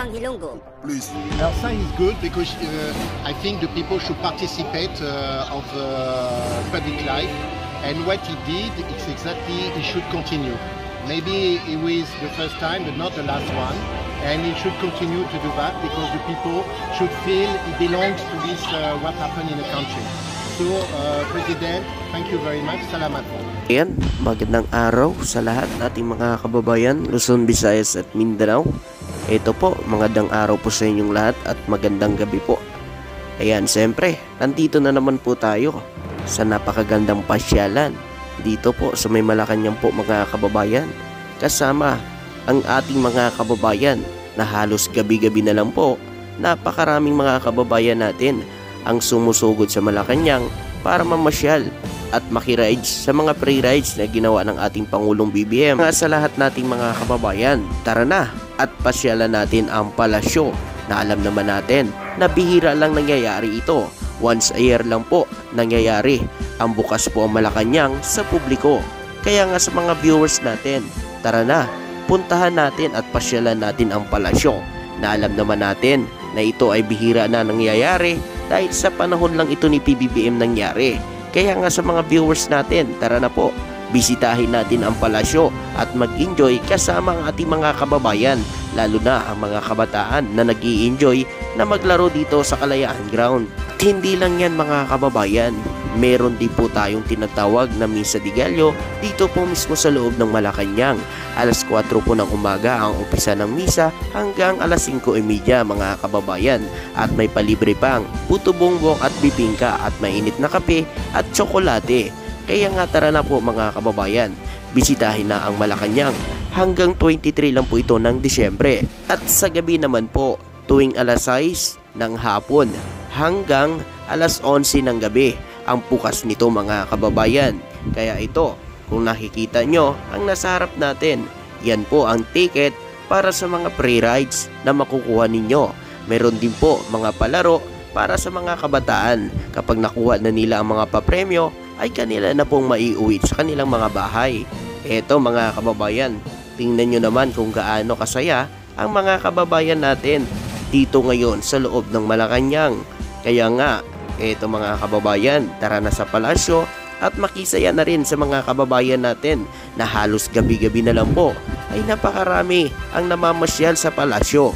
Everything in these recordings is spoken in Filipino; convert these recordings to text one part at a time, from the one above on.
Bang Hilonggo. Please. Sign is good because I think the people should participate of public life, and what he did, it's exactly he should continue. Maybe it was the first time, but not the last one, and he should continue to do that because the people should feel he belongs to this what happened in the country. So, President, thank you very much. Salamat po. Ayan, magandang araw sa lahat nating mga kababayan, Luzon, Visayas at Mindanao. Ito po, magandang araw po sa inyong lahat at magandang gabi po. Ayan, siyempre, nandito na naman po tayo sa napakagandang pasyalan. Dito po sa may Malacanang po mga kababayan. Kasama ang ating mga kababayan na halos gabi-gabi na lang po. Napakaraming mga kababayan natin ang sumusugod sa Malacanang para mamasyal at makirides sa mga free rides na ginawa ng ating Pangulong BBM. Sa lahat nating mga kababayan, tara na at pasyalan natin ang palasyo na alam naman natin na bihira lang nangyayari ito. Once a year lang po nangyayari ang bukas po ang Malacanang sa publiko. Kaya nga sa mga viewers natin, tara na, puntahan natin at pasyalan natin ang palasyo na alam naman natin na ito ay bihira na nangyayari dahil sa panahon lang ito ni PBBM nangyari. Kaya nga sa mga viewers natin, tara na po, bisitahin natin ang palasyo at mag-enjoy kasama ang ating mga kababayan, lalo na ang mga kabataan na nag-i-enjoy na maglaro dito sa Kalayaan Ground. At hindi lang yan mga kababayan, meron din po tayong tinatawag na Misa de Gallo dito po mismo sa loob ng Malacanang. Alas 4 po ng umaga ang umpisa ng misa hanggang alas 5:30 mga kababayan. At may palibre pang puto bongbong at bibingka at mainit na kape at tsokolate. Kaya nga tara na po mga kababayan, bisitahin na ang Malacanang. Hanggang 23 lang po ito ng Disyembre. At sa gabi naman po, tuwing alas 6 ng hapon hanggang alas 11 ng gabi ang bukas nito mga kababayan. Kaya ito, kung nakikita nyo ang nasa harap natin, yan po ang ticket para sa mga free rides na makukuha ninyo. Meron din po mga palaro para sa mga kabataan. Kapag nakuha na nila ang mga papremyo, ay kanila na pong maiuwi sa kanilang mga bahay. Eto mga kababayan, tingnan nyo naman kung gaano kasaya ang mga kababayan natin dito ngayon sa loob ng Malacanang. Kaya nga, eto mga kababayan, tara na sa palasyo at makisaya na rin sa mga kababayan natin na halos gabi-gabi na lang po ay napakarami ang namamasyal sa palasyo.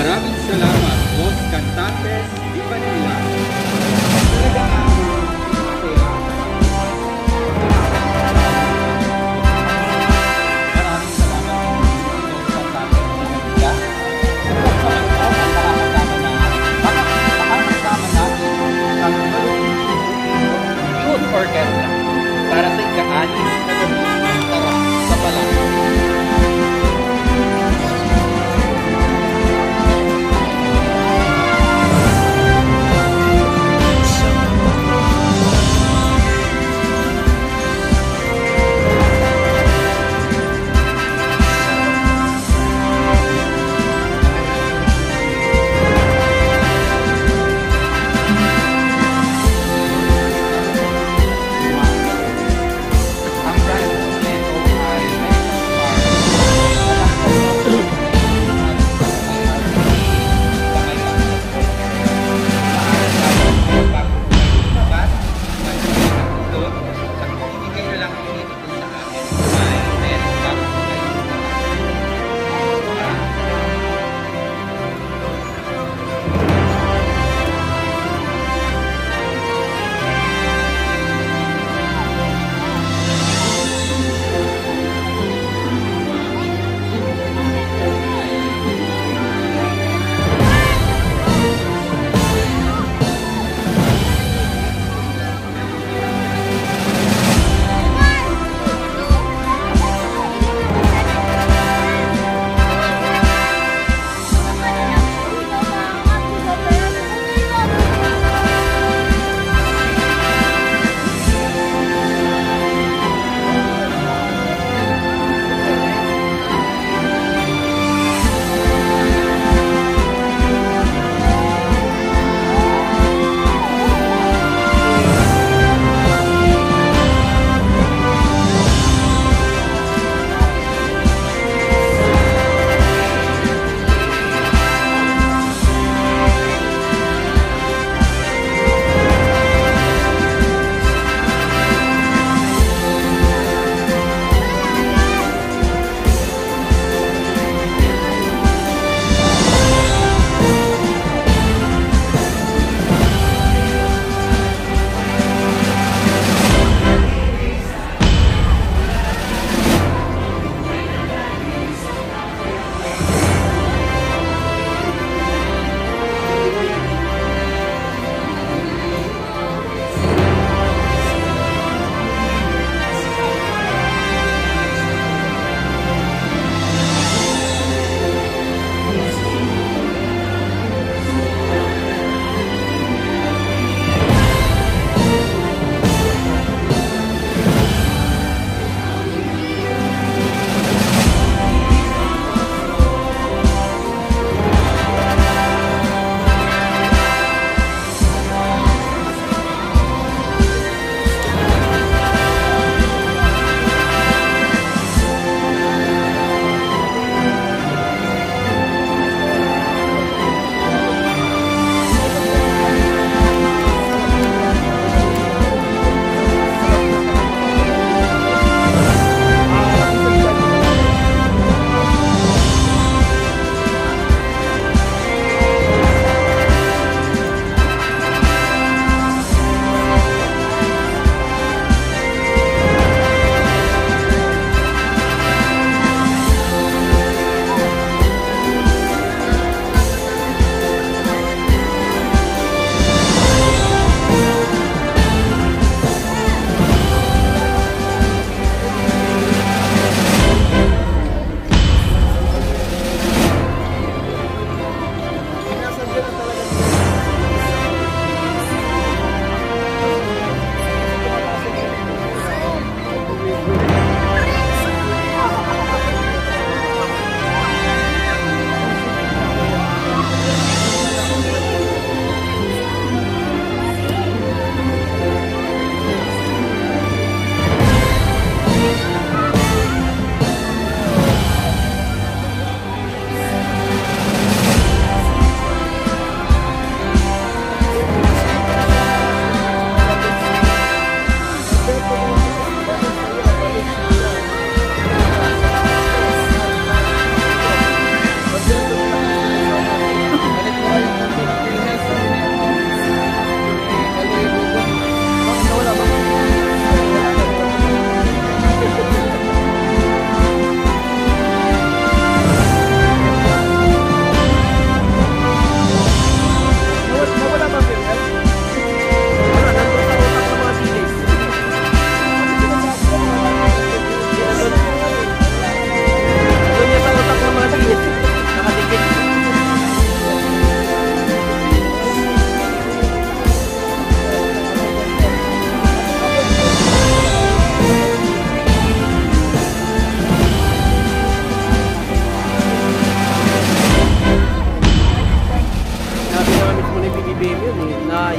Maraming salamat, Boss Cantantes Di Manila. Talagang maraming salamat sa Boss Cantantes Di Manila. Makakasama natin ang Youth Orchestra para sa ika-anis na gabi ng Tara sa Palang.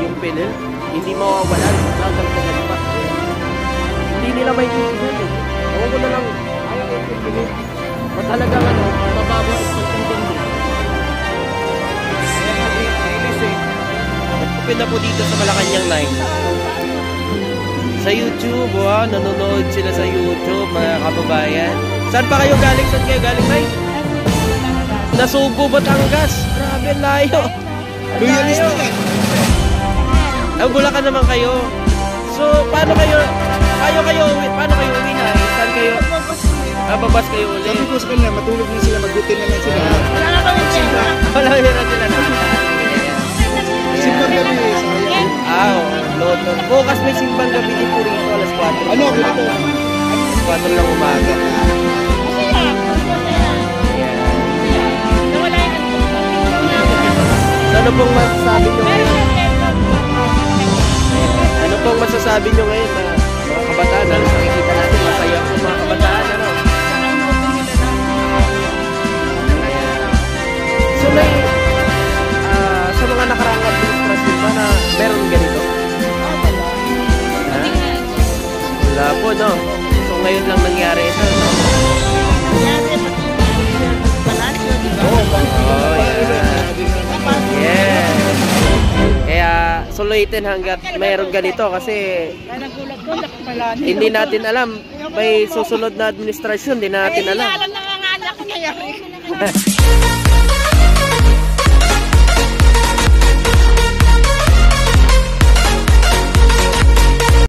yung PhilHealth. Hindi mawawalan hanggang sa ganun pa. Hindi nila may pinigyan eh. Ewan ko na lang, ayaw yung PhilHealth. Ba't talagang mababa ang pagtintindi. Open na po dito sa Malacanang 9. Sa YouTube, nanonood sila sa YouTube, mga kababayan. Saan pa kayo galing? Saan kayo galing, May? Nasubo, Batangas. Grabe, layo. Layo. Ang Bulacan naman kayo. So, paano kayo uwi na? Saan kayo? Babas kayo ulit. Sabi ko sa kanila, matulog na sila, mag-routine na lang sila. Wala na sila na. Simbang gabi, sayang. London. Bukas may simbang gabi din po rito, alas 4. Ano, ganito? Alas 4 ng umaga. Ano pong masasabi nyo ngayon? Ano pong masasabi nyo ngayon na mga kabataan? Nakikita natin masaya po mga kabataan. So may sa mga nakaraang administrasyon ba na meron ganito? Wala po, no? So ngayon lang nangyari ito, no? Yeah. Kaya suluitin hanggat mayroon ganito kasi hindi natin alam. May susunod na administrasyon, hindi natin alam. Alam na nga anak ko nangyari.